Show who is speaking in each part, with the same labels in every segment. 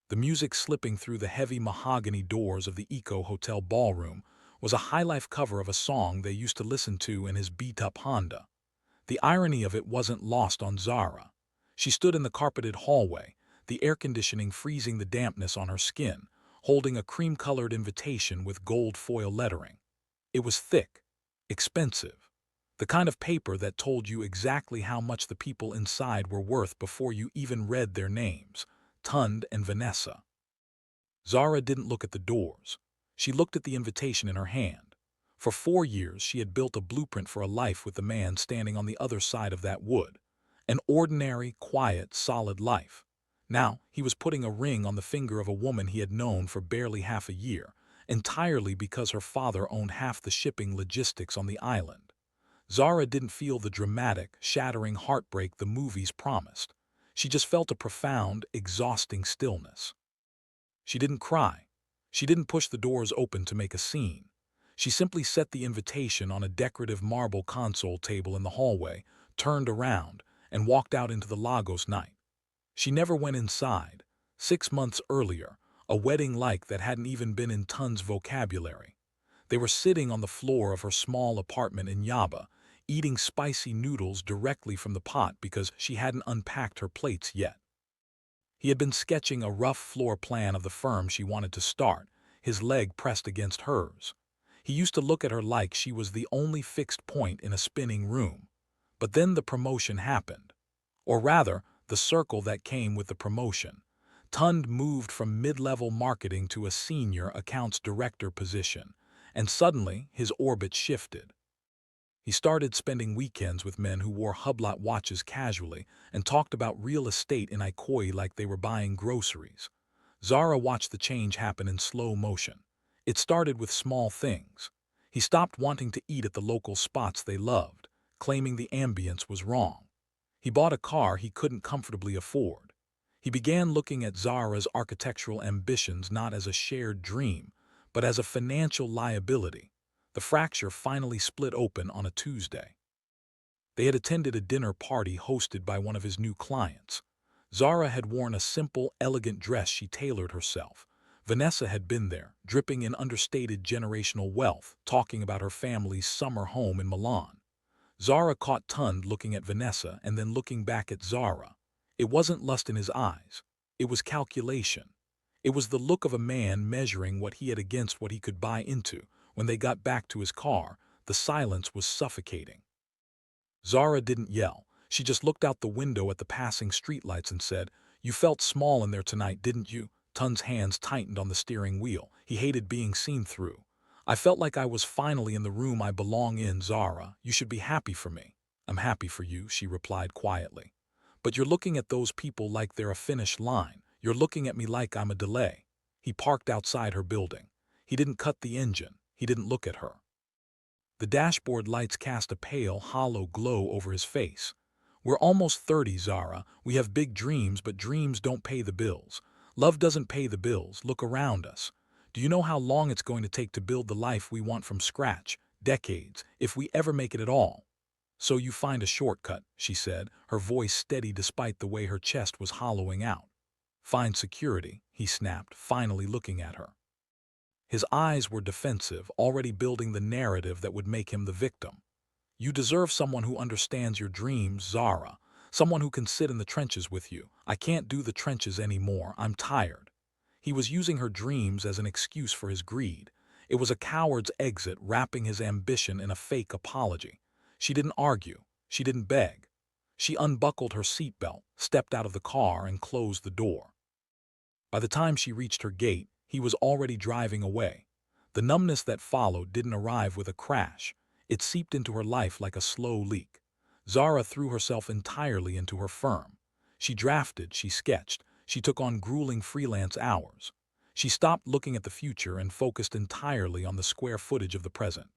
Speaker 1: The music slipping through the heavy mahogany doors of the Eco Hotel ballroom was a high-life cover of a song they used to listen to in his beat-up Honda. The irony of it wasn't lost on Zara. She stood in the carpeted hallway, the air conditioning freezing the dampness on her skin, holding a cream-colored invitation with gold foil lettering. It was thick, expensive, the kind of paper that told you exactly how much the people inside were worth before you even read their names, Tund and Vanessa. Zara didn't look at the doors. She looked at the invitation in her hand. For 4 years she had built a blueprint for a life with the man standing on the other side of that wood. An ordinary, quiet, solid life. Now he was putting a ring on the finger of a woman he had known for barely half a year, entirely because her father owned half the shipping logistics on the island. Zara didn't feel the dramatic, shattering heartbreak the movies promised. She just felt a profound, exhausting stillness. She didn't cry. She didn't push the doors open to make a scene. She simply set the invitation on a decorative marble console table in the hallway, turned around, and walked out into the Lagos night. She never went inside. 6 months earlier, a wedding like that hadn't even been in Tun's vocabulary. They were sitting on the floor of her small apartment in Yaba, eating spicy noodles directly from the pot because she hadn't unpacked her plates yet. He had been sketching a rough floor plan of the firm she wanted to start, his leg pressed against hers. He used to look at her like she was the only fixed point in a spinning room. But then the promotion happened. Or rather, the circle that came with the promotion. Tund moved from mid-level marketing to a senior accounts director position, and suddenly his orbit shifted. He started spending weekends with men who wore Hublot watches casually and talked about real estate in Ikoyi like they were buying groceries. Zara watched the change happen in slow motion. It started with small things. He stopped wanting to eat at the local spots they loved, claiming the ambience was wrong. He bought a car he couldn't comfortably afford. He began looking at Zara's architectural ambitions not as a shared dream, but as a financial liability. The fracture finally split open on a Tuesday. They had attended a dinner party hosted by one of his new clients. Zara had worn a simple, elegant dress she tailored herself. Vanessa had been there, dripping in understated generational wealth, talking about her family's summer home in Milan. Zara caught Tund looking at Vanessa and then looking back at Zara. It wasn't lust in his eyes. It was calculation. It was the look of a man measuring what he had against what he could buy into. When they got back to his car, the silence was suffocating. Zara didn't yell. She just looked out the window at the passing streetlights and said, "You felt small in there tonight, didn't you?" Tund's hands tightened on the steering wheel. He hated being seen through. "I felt like I was finally in the room I belong in, Zara. You should be happy for me." "I'm happy for you," she replied quietly. "But you're looking at those people like they're a finish line. You're looking at me like I'm a delay." He parked outside her building. He didn't cut the engine. He didn't look at her. The dashboard lights cast a pale, hollow glow over his face. "We're almost 30, Zara. We have big dreams, but dreams don't pay the bills. Love doesn't pay the bills. Look around us. Do you know how long it's going to take to build the life we want from scratch? Decades, if we ever make it at all." "So you find a shortcut," she said, her voice steady despite the way her chest was hollowing out. "Find security," he snapped, finally looking at her. His eyes were defensive, already building the narrative that would make him the victim. "You deserve someone who understands your dreams, Zara. Someone who can sit in the trenches with you. I can't do the trenches anymore. I'm tired." He was using her dreams as an excuse for his greed. It was a coward's exit, wrapping his ambition in a fake apology. She didn't argue. She didn't beg. She unbuckled her seatbelt, stepped out of the car, and closed the door. By the time she reached her gate, he was already driving away. The numbness that followed didn't arrive with a crash. It seeped into her life like a slow leak. Zara threw herself entirely into her firm. She drafted, she sketched, she took on grueling freelance hours. She stopped looking at the future and focused entirely on the square footage of the present.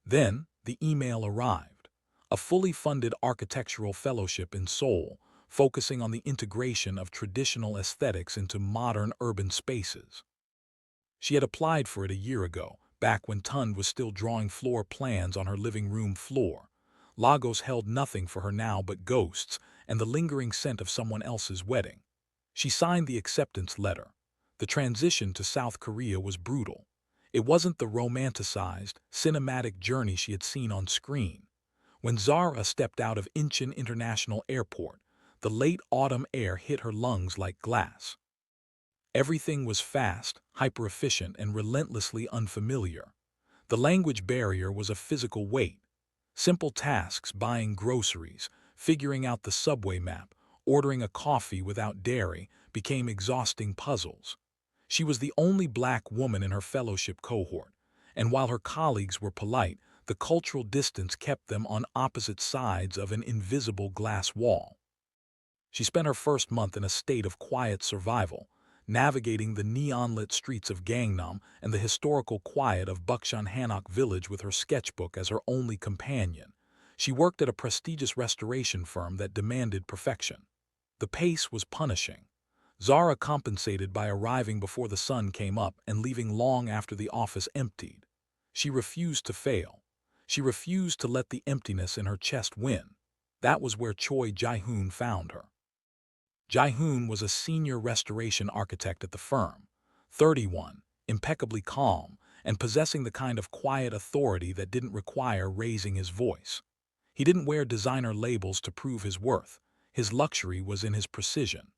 Speaker 1: Then, the email arrived. A fully funded architectural fellowship in Seoul, focusing on the integration of traditional aesthetics into modern urban spaces. She had applied for it a year ago, back when Tund was still drawing floor plans on her living room floor. Lagos held nothing for her now but ghosts and the lingering scent of someone else's wedding. She signed the acceptance letter. The transition to South Korea was brutal. It wasn't the romanticized, cinematic journey she had seen on screen. When Zara stepped out of Incheon International Airport, the late autumn air hit her lungs like glass. Everything was fast, hyper-efficient, and relentlessly unfamiliar. The language barrier was a physical weight. Simple tasks, buying groceries, figuring out the subway map, ordering a coffee without dairy, became exhausting puzzles. She was the only black woman in her fellowship cohort, and while her colleagues were polite, the cultural distance kept them on opposite sides of an invisible glass wall. She spent her first month in a state of quiet survival, navigating the neon-lit streets of Gangnam and the historical quiet of Bukchon-Hanok village with her sketchbook as her only companion. She worked at a prestigious restoration firm that demanded perfection. The pace was punishing. Zara compensated by arriving before the sun came up and leaving long after the office emptied. She refused to fail. She refused to let the emptiness in her chest win. That was where Choi Jae-hoon found her. Jae-hoon was a senior restoration architect at the firm, 31, impeccably calm, and possessing the kind of quiet authority that didn't require raising his voice. He didn't wear designer labels to prove his worth. His luxury was in his precision.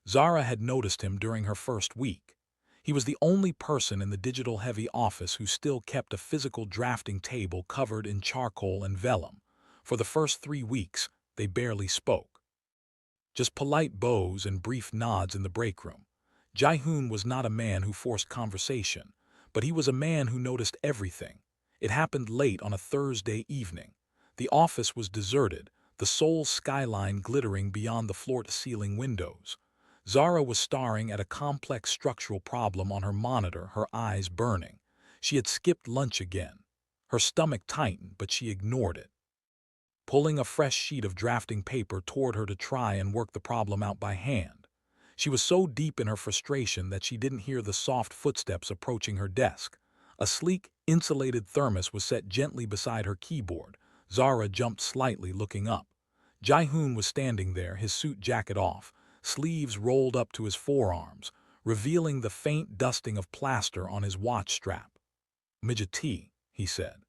Speaker 1: Zara had noticed him during her first week. He was the only person in the digital-heavy office who still kept a physical drafting table covered in charcoal and vellum. For the first 3 weeks, they barely spoke. Just polite bows and brief nods in the break room. Jae-hoon was not a man who forced conversation, but he was a man who noticed everything. It happened late on a Thursday evening. The office was deserted, the Seoul skyline glittering beyond the floor-to-ceiling windows. Zara was staring at a complex structural problem on her monitor, her eyes burning. She had skipped lunch again. Her stomach tightened, but she ignored it, pulling a fresh sheet of drafting paper toward her to try and work the problem out by hand. She was so deep in her frustration that she didn't hear the soft footsteps approaching her desk. A sleek, insulated thermos was set gently beside her keyboard. Zara jumped slightly, looking up. Jae-hoon was standing there, his suit jacket off, sleeves rolled up to his forearms, revealing the faint dusting of plaster on his watch strap. "Midget tea," he said.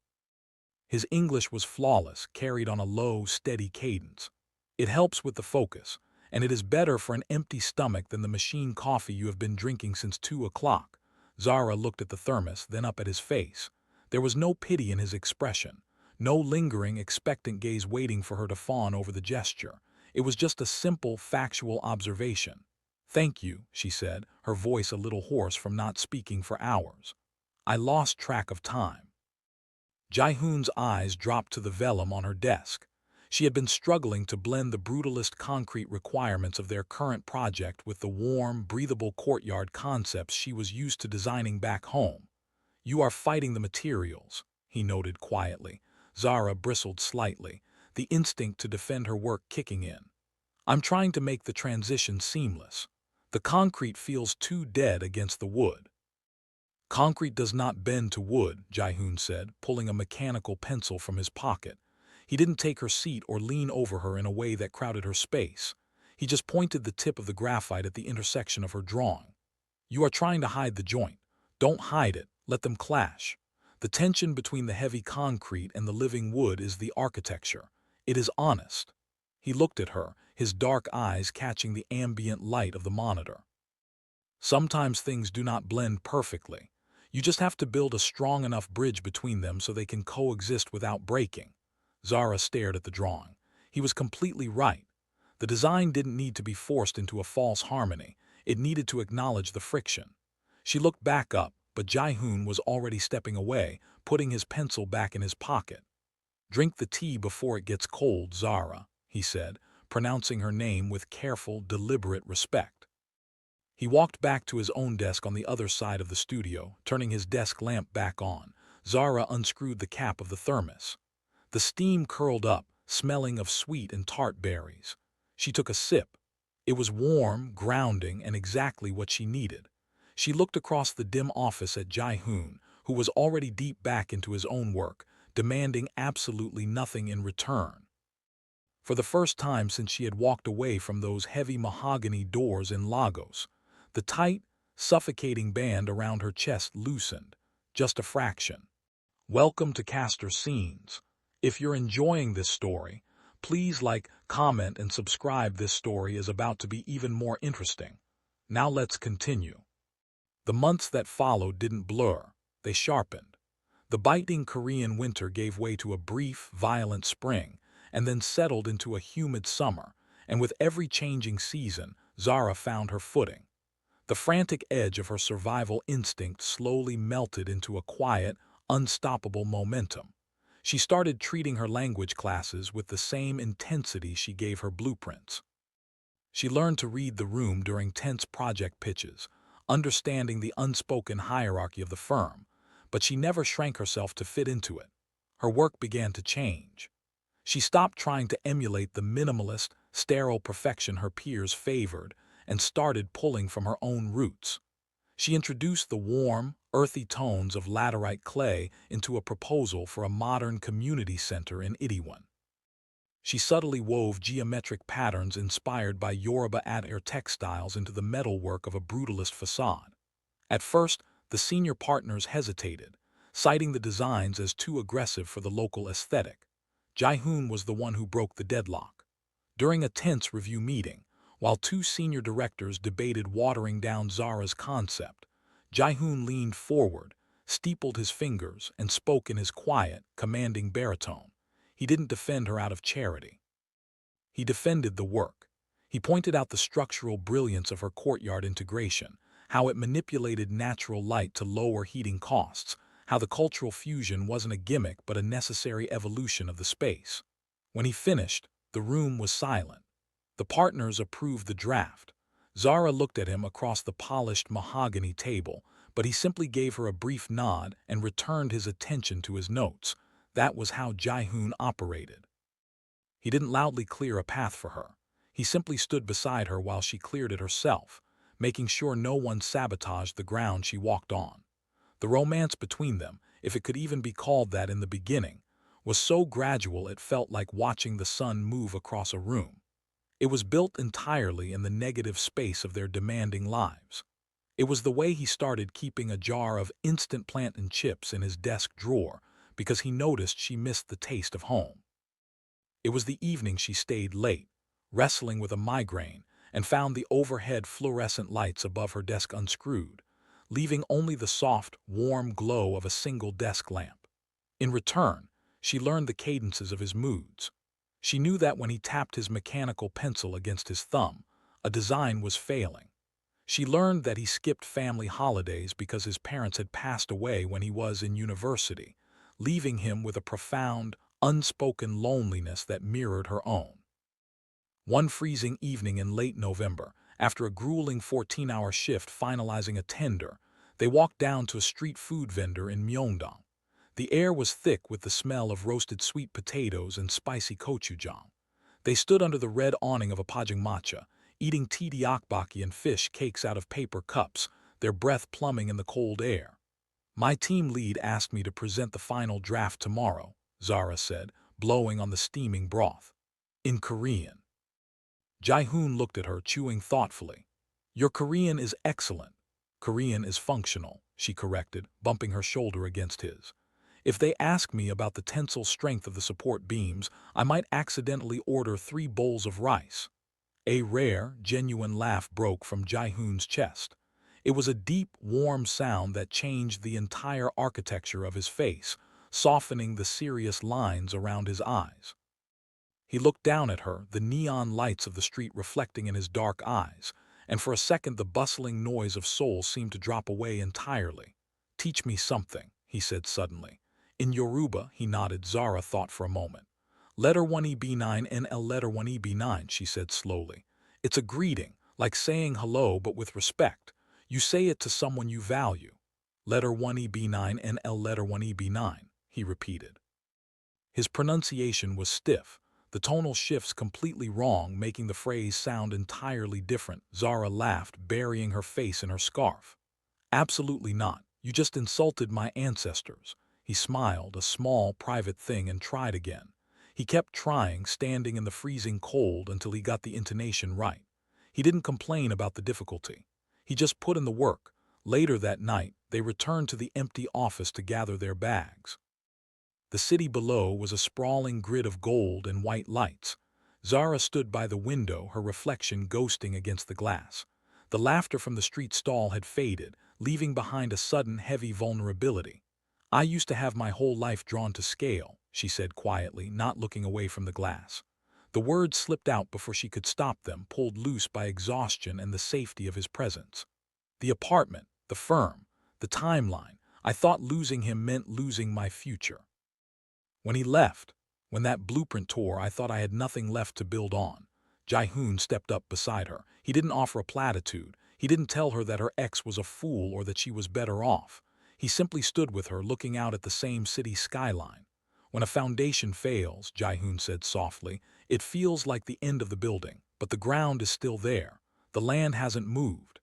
Speaker 1: His English was flawless, carried on a low, steady cadence. "It helps with the focus, and it is better for an empty stomach than the machine coffee you have been drinking since 2 o'clock. Zara looked at the thermos, then up at his face. There was no pity in his expression, no lingering, expectant gaze waiting for her to fawn over the gesture. It was just a simple, factual observation. "Thank you," she said, her voice a little hoarse from not speaking for hours. "I lost track of time." Jae-hoon's eyes dropped to the vellum on her desk. She had been struggling to blend the brutalist concrete requirements of their current project with the warm, breathable courtyard concepts she was used to designing back home. "You are fighting the materials," he noted quietly. Zara bristled slightly, the instinct to defend her work kicking in. "I'm trying to make the transition seamless. The concrete feels too dead against the wood." "Concrete does not bend to wood," Jae-hoon said, pulling a mechanical pencil from his pocket. He didn't take her seat or lean over her in a way that crowded her space. He just pointed the tip of the graphite at the intersection of her drawing. "You are trying to hide the joint. Don't hide it. Let them clash. The tension between the heavy concrete and the living wood is the architecture. It is honest." He looked at her, his dark eyes catching the ambient light of the monitor. "Sometimes things do not blend perfectly. You just have to build a strong enough bridge between them so they can coexist without breaking." Zara stared at the drawing. He was completely right. The design didn't need to be forced into a false harmony. It needed to acknowledge the friction. She looked back up, but Jae-hoon was already stepping away, putting his pencil back in his pocket. "Drink the tea before it gets cold, Zara," he said, pronouncing her name with careful, deliberate respect. He walked back to his own desk on the other side of the studio, turning his desk lamp back on. Zara unscrewed the cap of the thermos. The steam curled up, smelling of sweet and tart berries. She took a sip. It was warm, grounding, and exactly what she needed. She looked across the dim office at Jae-hoon, who was already deep back into his own work, demanding absolutely nothing in return. For the first time since she had walked away from those heavy mahogany doors in Lagos, the tight, suffocating band around her chest loosened, just a fraction. Welcome to Caster Scenes. If you're enjoying this story, please like, comment, and subscribe. This story is about to be even more interesting. Now let's continue. The months that followed didn't blur, they sharpened. The biting Korean winter gave way to a brief, violent spring, and then settled into a humid summer, and with every changing season, Zara found her footing. The frantic edge of her survival instinct slowly melted into a quiet, unstoppable momentum. She started treating her language classes with the same intensity she gave her blueprints. She learned to read the room during tense project pitches, understanding the unspoken hierarchy of the firm, but she never shrank herself to fit into it. Her work began to change. She stopped trying to emulate the minimalist, sterile perfection her peers favored and started pulling from her own roots. She introduced the warm, earthy tones of laterite clay into a proposal for a modern community center in Itaewon. She subtly wove geometric patterns inspired by Yoruba At-Air textiles into the metalwork of a brutalist facade. At first, the senior partners hesitated, citing the designs as too aggressive for the local aesthetic. Jae-hoon was the one who broke the deadlock. During a tense review meeting, while two senior directors debated watering down Zara's concept, Jae-hoon leaned forward, steepled his fingers, and spoke in his quiet, commanding baritone. He didn't defend her out of charity. He defended the work. He pointed out the structural brilliance of her courtyard integration, how it manipulated natural light to lower heating costs, how the cultural fusion wasn't a gimmick but a necessary evolution of the space. When he finished, the room was silent. The partners approved the draft. Zara looked at him across the polished mahogany table, but he simply gave her a brief nod and returned his attention to his notes. That was how Jae-hoon operated. He didn't loudly clear a path for her. He simply stood beside her while she cleared it herself, making sure no one sabotaged the ground she walked on. The romance between them, if it could even be called that in the beginning, was so gradual it felt like watching the sun move across a room. It was built entirely in the negative space of their demanding lives. It was the way he started keeping a jar of instant plantain chips in his desk drawer because he noticed she missed the taste of home. It was the evening she stayed late, wrestling with a migraine, and found the overhead fluorescent lights above her desk unscrewed, leaving only the soft, warm glow of a single desk lamp. In return, she learned the cadences of his moods. She knew that when he tapped his mechanical pencil against his thumb, a design was failing. She learned that he skipped family holidays because his parents had passed away when he was in university, leaving him with a profound, unspoken loneliness that mirrored her own. One freezing evening in late November, after a grueling 14-hour shift finalizing a tender, they walked down to a street food vendor in Myeongdong. The air was thick with the smell of roasted sweet potatoes and spicy gochujang. They stood under the red awning of a pajangmatcha, eating tteokbokki and fish cakes out of paper cups, their breath plumbing in the cold air. "My team lead asked me to present the final draft tomorrow," Zara said, blowing on the steaming broth. "In Korean." Jae-hoon looked at her, chewing thoughtfully. "Your Korean is excellent." "Korean is functional," she corrected, bumping her shoulder against his. "If they ask me about the tensile strength of the support beams, I might accidentally order 3 bowls of rice." A rare, genuine laugh broke from Jae-hoon's chest. It was a deep, warm sound that changed the entire architecture of his face, softening the serious lines around his eyes. He looked down at her, the neon lights of the street reflecting in his dark eyes, and for a second the bustling noise of Seoul seemed to drop away entirely. "Teach me something," he said suddenly. In Yoruba, he nodded. Zara thought for a moment. "Letter 1EB9 NL letter 1EB9, she said slowly. "It's a greeting, like saying hello but with respect. You say it to someone you value." "Letter 1EB9 NL letter 1EB9, he repeated. His pronunciation was stiff, the tonal shifts completely wrong, making the phrase sound entirely different. Zara laughed, burying her face in her scarf. "Absolutely not. You just insulted my ancestors." He smiled, a small, private thing, and tried again. He kept trying, standing in the freezing cold until he got the intonation right. He didn't complain about the difficulty. He just put in the work. Later that night, they returned to the empty office to gather their bags. The city below was a sprawling grid of gold and white lights. Zara stood by the window, her reflection ghosting against the glass. The laughter from the street stall had faded, leaving behind a sudden heavy vulnerability. "I used to have my whole life drawn to scale," she said quietly, not looking away from the glass. The words slipped out before she could stop them, pulled loose by exhaustion and the safety of his presence. The apartment, the firm, the timeline. I thought losing him meant losing my future. When he left, when that blueprint tore, I thought I had nothing left to build on. Jae-hoon stepped up beside her. He didn't offer a platitude. He didn't tell her that her ex was a fool or that she was better off. He simply stood with her, looking out at the same city skyline. "When a foundation fails," Jae-hoon said softly, "it feels like the end of the building, but the ground is still there. The land hasn't moved."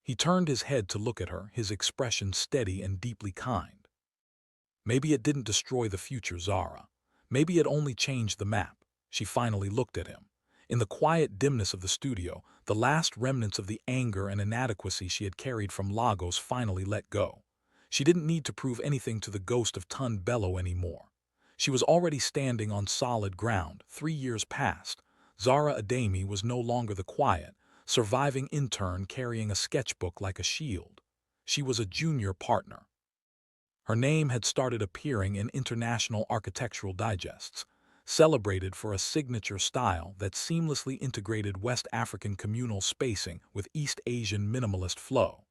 Speaker 1: He turned his head to look at her, his expression steady and deeply kind. "Maybe it didn't destroy the future, Zara. Maybe it only changed the map." She finally looked at him. In the quiet dimness of the studio, the last remnants of the anger and inadequacy she had carried from Lagos finally let go. She didn't need to prove anything to the ghost of Tun Bello anymore. She was already standing on solid ground. 3 years passed. Zara Ademi was no longer the quiet, surviving intern carrying a sketchbook like a shield. She was a junior partner. Her name had started appearing in international architectural digests, celebrated for a signature style that seamlessly integrated West African communal spacing with East Asian minimalist flow.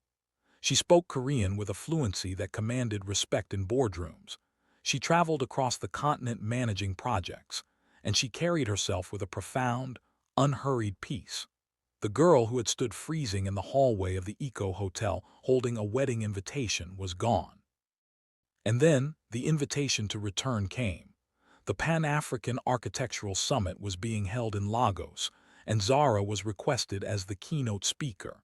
Speaker 1: She spoke Korean with a fluency that commanded respect in boardrooms. She traveled across the continent managing projects, and she carried herself with a profound, unhurried peace. The girl who had stood freezing in the hallway of the Eco Hotel holding a wedding invitation was gone. And then the invitation to return came. The Pan-African Architectural Summit was being held in Lagos, and Zara was requested as the keynote speaker.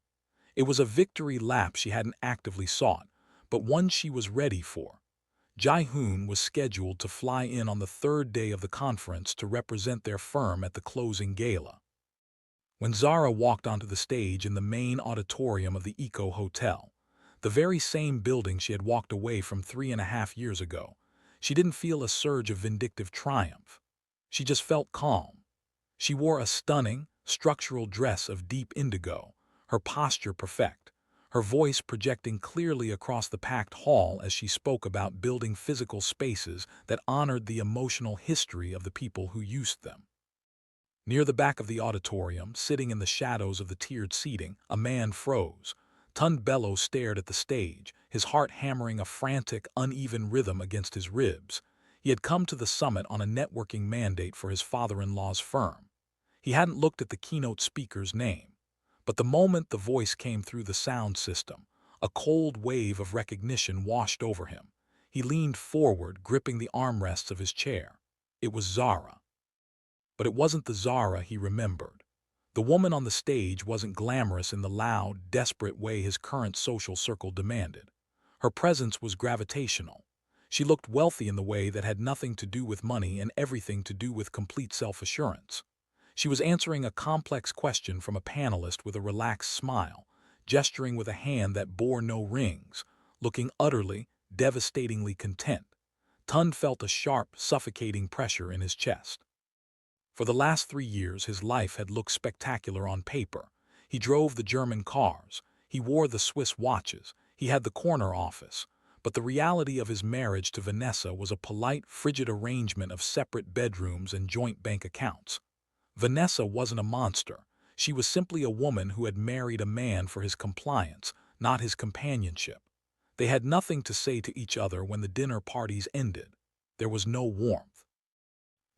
Speaker 1: It was a victory lap she hadn't actively sought, but one she was ready for. Jae-hoon was scheduled to fly in on the third day of the conference to represent their firm at the closing gala. When Zara walked onto the stage in the main auditorium of the Eco Hotel, the very same building she had walked away from 3.5 years ago, she didn't feel a surge of vindictive triumph. She just felt calm. She wore a stunning, structural dress of deep indigo, her posture perfect, her voice projecting clearly across the packed hall as she spoke about building physical spaces that honored the emotional history of the people who used them. Near the back of the auditorium, sitting in the shadows of the tiered seating, a man froze. Tun Bello stared at the stage, his heart hammering a frantic, uneven rhythm against his ribs. He had come to the summit on a networking mandate for his father-in-law's firm. He hadn't looked at the keynote speaker's name. But the moment the voice came through the sound system, a cold wave of recognition washed over him. He leaned forward, gripping the armrests of his chair. It was Zara. But it wasn't the Zara he remembered. The woman on the stage wasn't glamorous in the loud, desperate way his current social circle demanded. Her presence was gravitational. She looked wealthy in the way that had nothing to do with money and everything to do with complete self-assurance. She was answering a complex question from a panelist with a relaxed smile, gesturing with a hand that bore no rings, looking utterly, devastatingly content. Tun felt a sharp, suffocating pressure in his chest. For the last 3 years, his life had looked spectacular on paper. He drove the German cars, he wore the Swiss watches, he had the corner office. But the reality of his marriage to Vanessa was a polite, frigid arrangement of separate bedrooms and joint bank accounts. Vanessa wasn't a monster. She was simply a woman who had married a man for his compliance, not his companionship. They had nothing to say to each other when the dinner parties ended. There was no warmth.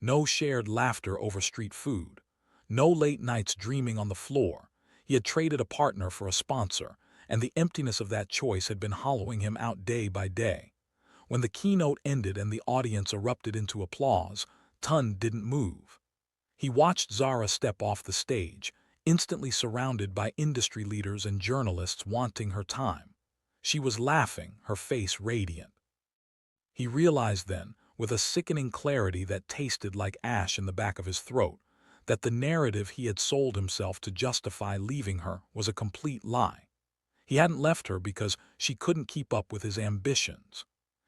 Speaker 1: No shared laughter over street food. No late nights dreaming on the floor. He had traded a partner for a sponsor, and the emptiness of that choice had been hollowing him out day by day. When the keynote ended and the audience erupted into applause, Tun didn't move. He watched Zara step off the stage, instantly surrounded by industry leaders and journalists wanting her time. She was laughing, her face radiant. He realized then, with a sickening clarity that tasted like ash in the back of his throat, that the narrative he had sold himself to justify leaving her was a complete lie. He hadn't left her because she couldn't keep up with his ambitions.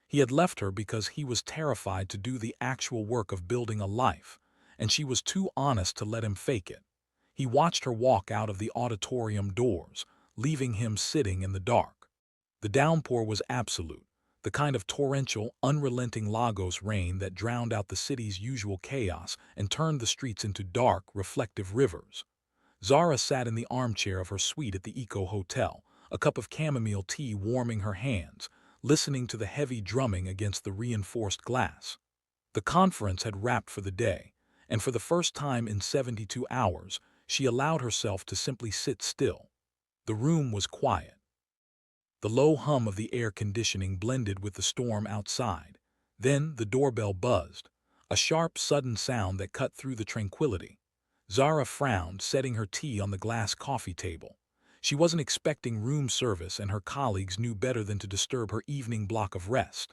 Speaker 1: He had left her because he was terrified to do the actual work of building a life, and she was too honest to let him fake it. He watched her walk out of the auditorium doors, leaving him sitting in the dark. The downpour was absolute, the kind of torrential, unrelenting Lagos rain that drowned out the city's usual chaos and turned the streets into dark, reflective rivers. Zara sat in the armchair of her suite at the Eco Hotel, a cup of chamomile tea warming her hands, listening to the heavy drumming against the reinforced glass. The conference had wrapped for the day, and for the first time in 72 hours, she allowed herself to simply sit still. The room was quiet. The low hum of the air conditioning blended with the storm outside. Then the doorbell buzzed, a sharp, sudden sound that cut through the tranquility. Zara frowned, setting her tea on the glass coffee table. She wasn't expecting room service, and her colleagues knew better than to disturb her evening block of rest.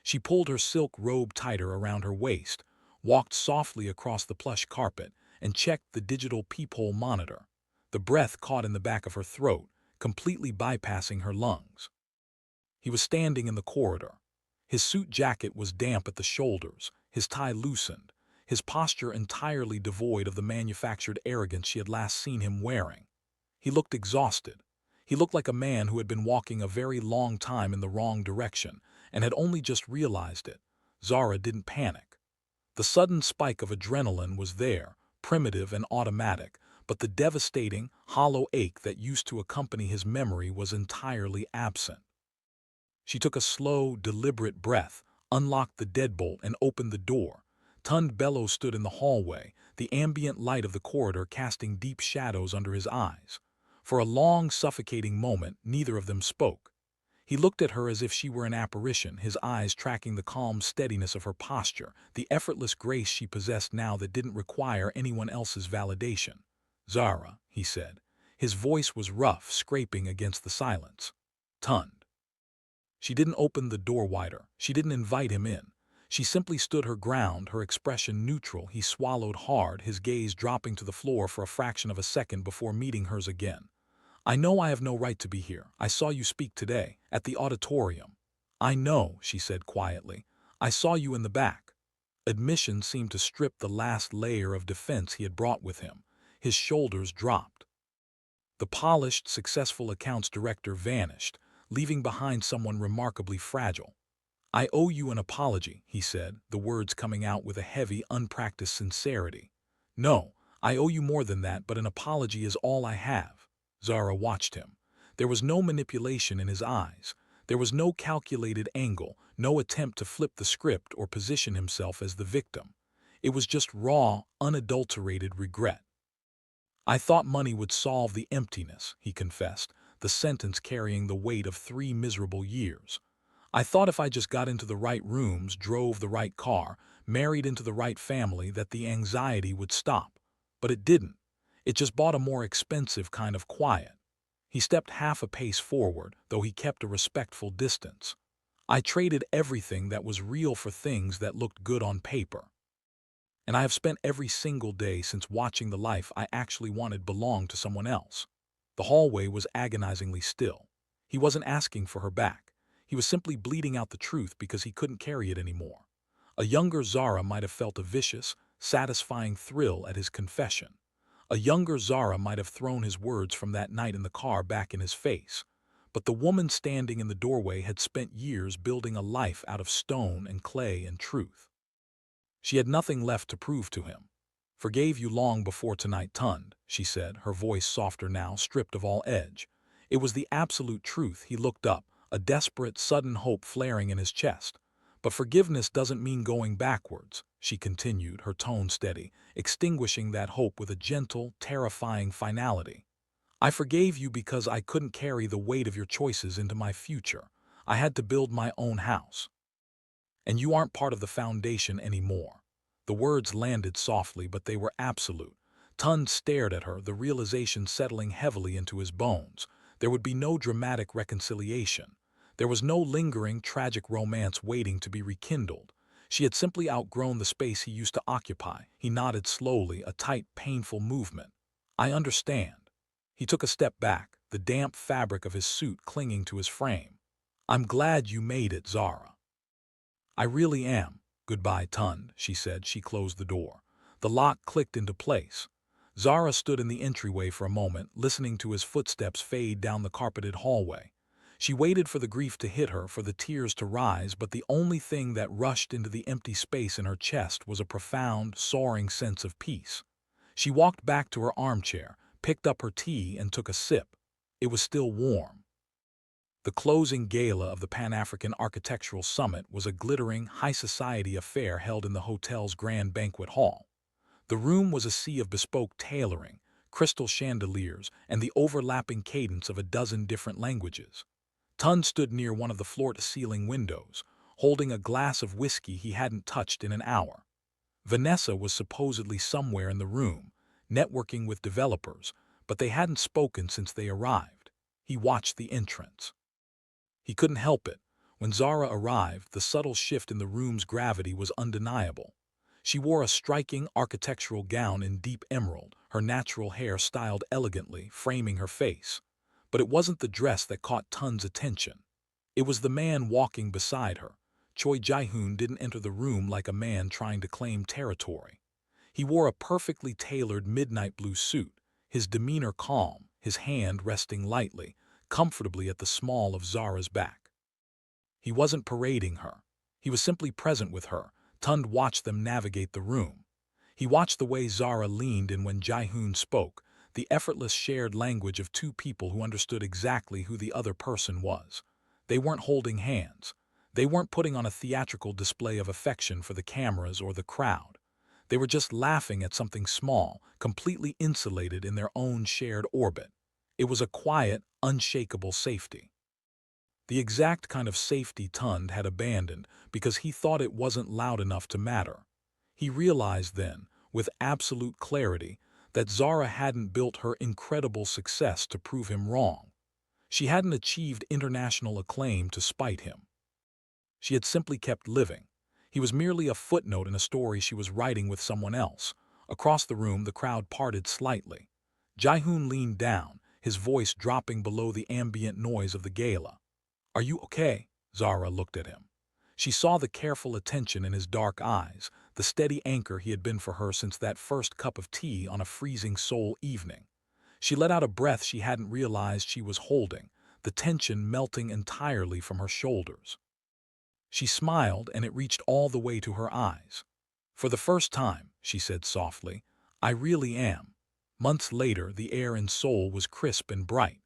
Speaker 1: She pulled her silk robe tighter around her waist, walked softly across the plush carpet, and checked the digital peephole monitor. The breath caught in the back of her throat, completely bypassing her lungs. He was standing in the corridor. His suit jacket was damp at the shoulders, his tie loosened, his posture entirely devoid of the manufactured arrogance she had last seen him wearing. He looked exhausted. He looked like a man who had been walking a very long time in the wrong direction and had only just realized it. Zara didn't panic. The sudden spike of adrenaline was there, primitive and automatic, but the devastating, hollow ache that used to accompany his memory was entirely absent. She took a slow, deliberate breath, unlocked the deadbolt, and opened the door. Tund Bello stood in the hallway, the ambient light of the corridor casting deep shadows under his eyes. For a long, suffocating moment, neither of them spoke. He looked at her as if she were an apparition, his eyes tracking the calm steadiness of her posture, the effortless grace she possessed now that didn't require anyone else's validation. "Zara," he said. His voice was rough, scraping against the silence. "Tund." She didn't open the door wider. She didn't invite him in. She simply stood her ground, her expression neutral. He swallowed hard, his gaze dropping to the floor for a fraction of a second before meeting hers again. "I know I have no right to be here. I saw you speak today, at the auditorium." "I know," she said quietly. "I saw you in the back." Admission seemed to strip the last layer of defense he had brought with him. His shoulders dropped. The polished, successful accounts director vanished, leaving behind someone remarkably fragile. "I owe you an apology," he said, the words coming out with a heavy, unpracticed sincerity. "No, I owe you more than that, but an apology is all I have." Zara watched him. There was no manipulation in his eyes. There was no calculated angle, no attempt to flip the script or position himself as the victim. It was just raw, unadulterated regret. "I thought money would solve the emptiness," he confessed, the sentence carrying the weight of 3 miserable years. "I thought if I just got into the right rooms, drove the right car, married into the right family, that the anxiety would stop. But it didn't. It just bought a more expensive kind of quiet." He stepped half a pace forward, though he kept a respectful distance. "I traded everything that was real for things that looked good on paper. And I have spent every single day since watching the life I actually wanted belong to someone else." The hallway was agonizingly still. He wasn't asking for her back. He was simply bleeding out the truth because he couldn't carry it anymore. A younger Zara might have felt a vicious, satisfying thrill at his confession. A younger Zara might have thrown his words from that night in the car back in his face. But the woman standing in the doorway had spent years building a life out of stone and clay and truth. She had nothing left to prove to him. "Forgave you long before tonight, Tund," she said, her voice softer now, stripped of all edge. It was the absolute truth. He looked up, a desperate, sudden hope flaring in his chest. "But forgiveness doesn't mean going backwards," she continued, her tone steady, extinguishing that hope with a gentle, terrifying finality. "I forgave you because I couldn't carry the weight of your choices into my future. I had to build my own house. And you aren't part of the foundation anymore." The words landed softly, but they were absolute. Tund stared at her, the realization settling heavily into his bones. There would be no dramatic reconciliation. There was no lingering, tragic romance waiting to be rekindled. She had simply outgrown the space he used to occupy. He nodded slowly, a tight, painful movement. "I understand." He took a step back, the damp fabric of his suit clinging to his frame. "I'm glad you made it, Zara." "I really am. Goodbye, Tund," she said. She closed the door. The lock clicked into place. Zara stood in the entryway for a moment, listening to his footsteps fade down the carpeted hallway. She waited for the grief to hit her, for the tears to rise, but the only thing that rushed into the empty space in her chest was a profound, soaring sense of peace. She walked back to her armchair, picked up her tea, and took a sip. It was still warm. The closing gala of the Pan-African Architectural Summit was a glittering, high-society affair held in the hotel's grand banquet hall. The room was a sea of bespoke tailoring, crystal chandeliers, and the overlapping cadence of a dozen different languages. Tun stood near one of the floor-to-ceiling windows, holding a glass of whiskey he hadn't touched in an hour. Vanessa was supposedly somewhere in the room, networking with developers, but they hadn't spoken since they arrived. He watched the entrance. He couldn't help it. When Zara arrived, the subtle shift in the room's gravity was undeniable. She wore a striking architectural gown in deep emerald, her natural hair styled elegantly, framing her face. But it wasn't the dress that caught Tun's attention. It was the man walking beside her. Choi Jae-hoon didn't enter the room like a man trying to claim territory. He wore a perfectly tailored midnight blue suit, his demeanor calm, his hand resting lightly, comfortably at the small of Zara's back. He wasn't parading her. He was simply present with her. Tund watched them navigate the room. He watched the way Zara leaned in when Jae-hoon spoke, the effortless shared language of two people who understood exactly who the other person was. They weren't holding hands. They weren't putting on a theatrical display of affection for the cameras or the crowd. They were just laughing at something small, completely insulated in their own shared orbit. It was a quiet, unshakable safety. The exact kind of safety Tund had abandoned because he thought it wasn't loud enough to matter. He realized then, with absolute clarity, that Zara hadn't built her incredible success to prove him wrong. She hadn't achieved international acclaim to spite him. She had simply kept living. He was merely a footnote in a story she was writing with someone else. Across the room, the crowd parted slightly. Jae-hoon leaned down, his voice dropping below the ambient noise of the gala. "Are you okay?" Zara looked at him. She saw the careful attention in his dark eyes, the steady anchor he had been for her since that first cup of tea on a freezing Seoul evening. She let out a breath she hadn't realized she was holding, the tension melting entirely from her shoulders. She smiled, and it reached all the way to her eyes. "For the first time," she said softly, "I really am." Months later, the air in Seoul was crisp and bright.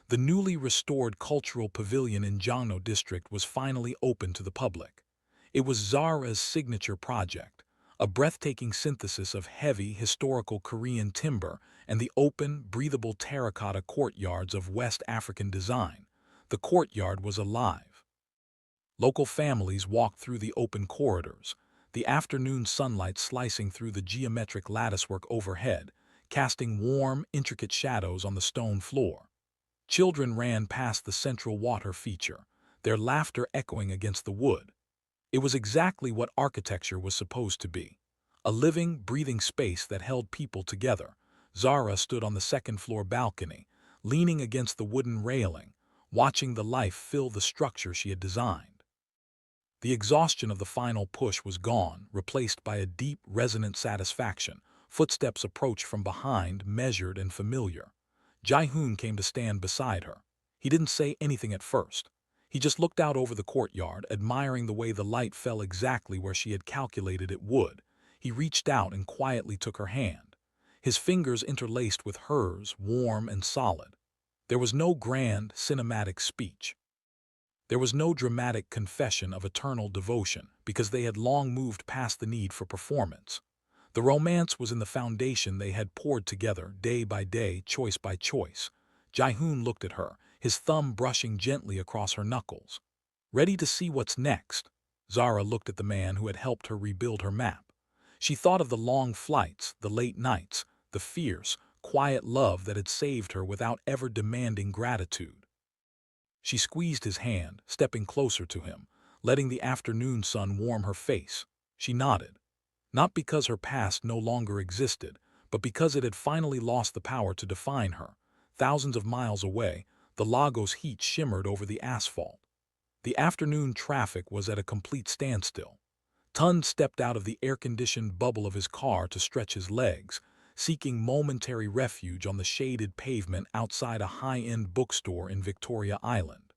Speaker 1: The newly restored cultural pavilion in Jangno district was finally open to the public. It was Zara's signature project, a breathtaking synthesis of heavy, historical Korean timber and the open, breathable terracotta courtyards of West African design. The courtyard was alive. Local families walked through the open corridors, the afternoon sunlight slicing through the geometric latticework overhead, casting warm, intricate shadows on the stone floor. Children ran past the central water feature, their laughter echoing against the wood. It was exactly what architecture was supposed to be, a living, breathing space that held people together. Zara stood on the second-floor balcony, leaning against the wooden railing, watching the life fill the structure she had designed. The exhaustion of the final push was gone, replaced by a deep, resonant satisfaction. Footsteps approached from behind, measured and familiar. Jae-hoon came to stand beside her. He didn't say anything at first. He just looked out over the courtyard, admiring the way the light fell exactly where she had calculated it would. He reached out and quietly took her hand. His fingers interlaced with hers, warm and solid. There was no grand, cinematic speech. There was no dramatic confession of eternal devotion, because they had long moved past the need for performance. The romance was in the foundation they had poured together, day by day, choice by choice. Jae-hoon looked at her, his thumb brushing gently across her knuckles. "Ready to see what's next?" Zara looked at the man who had helped her rebuild her map. She thought of the long flights, the late nights, the fierce, quiet love that had saved her without ever demanding gratitude. She squeezed his hand, stepping closer to him, letting the afternoon sun warm her face. She nodded. Not because her past no longer existed, but because it had finally lost the power to define her. Thousands of miles away, the Lagos heat shimmered over the asphalt. The afternoon traffic was at a complete standstill. Tun stepped out of the air-conditioned bubble of his car to stretch his legs, seeking momentary refuge on the shaded pavement outside a high-end bookstore in Victoria Island.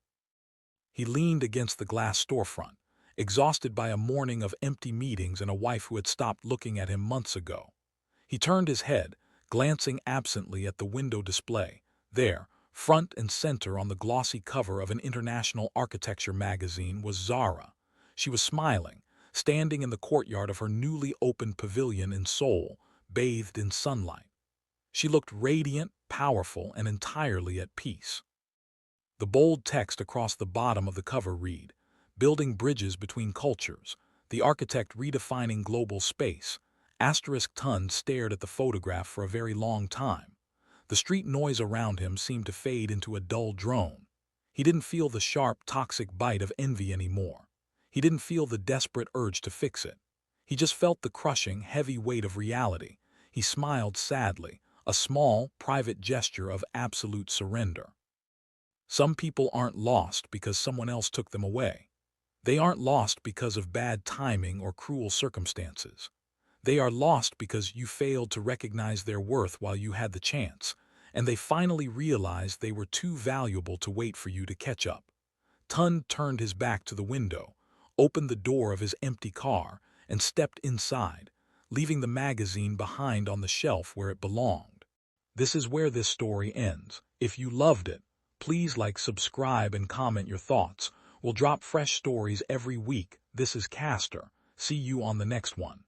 Speaker 1: He leaned against the glass storefront, exhausted by a morning of empty meetings and a wife who had stopped looking at him months ago. He turned his head, glancing absently at the window display. There, front and center on the glossy cover of an international architecture magazine, was Zara. She was smiling, standing in the courtyard of her newly opened pavilion in Seoul, bathed in sunlight. She looked radiant, powerful, and entirely at peace. The bold text across the bottom of the cover read, "Building bridges between cultures, the architect redefining global space." Tun stared at the photograph for a very long time. The street noise around him seemed to fade into a dull drone. He didn't feel the sharp, toxic bite of envy anymore. He didn't feel the desperate urge to fix it. He just felt the crushing, heavy weight of reality. He smiled sadly, a small, private gesture of absolute surrender. Some people aren't lost because someone else took them away. They aren't lost because of bad timing or cruel circumstances. They are lost because you failed to recognize their worth while you had the chance, and they finally realized they were too valuable to wait for you to catch up. Tun turned his back to the window, opened the door of his empty car, and stepped inside, leaving the magazine behind on the shelf where it belonged. This is where this story ends. If you loved it, please like, subscribe, and comment your thoughts. We'll drop fresh stories every week. This is Castor. See you on the next one.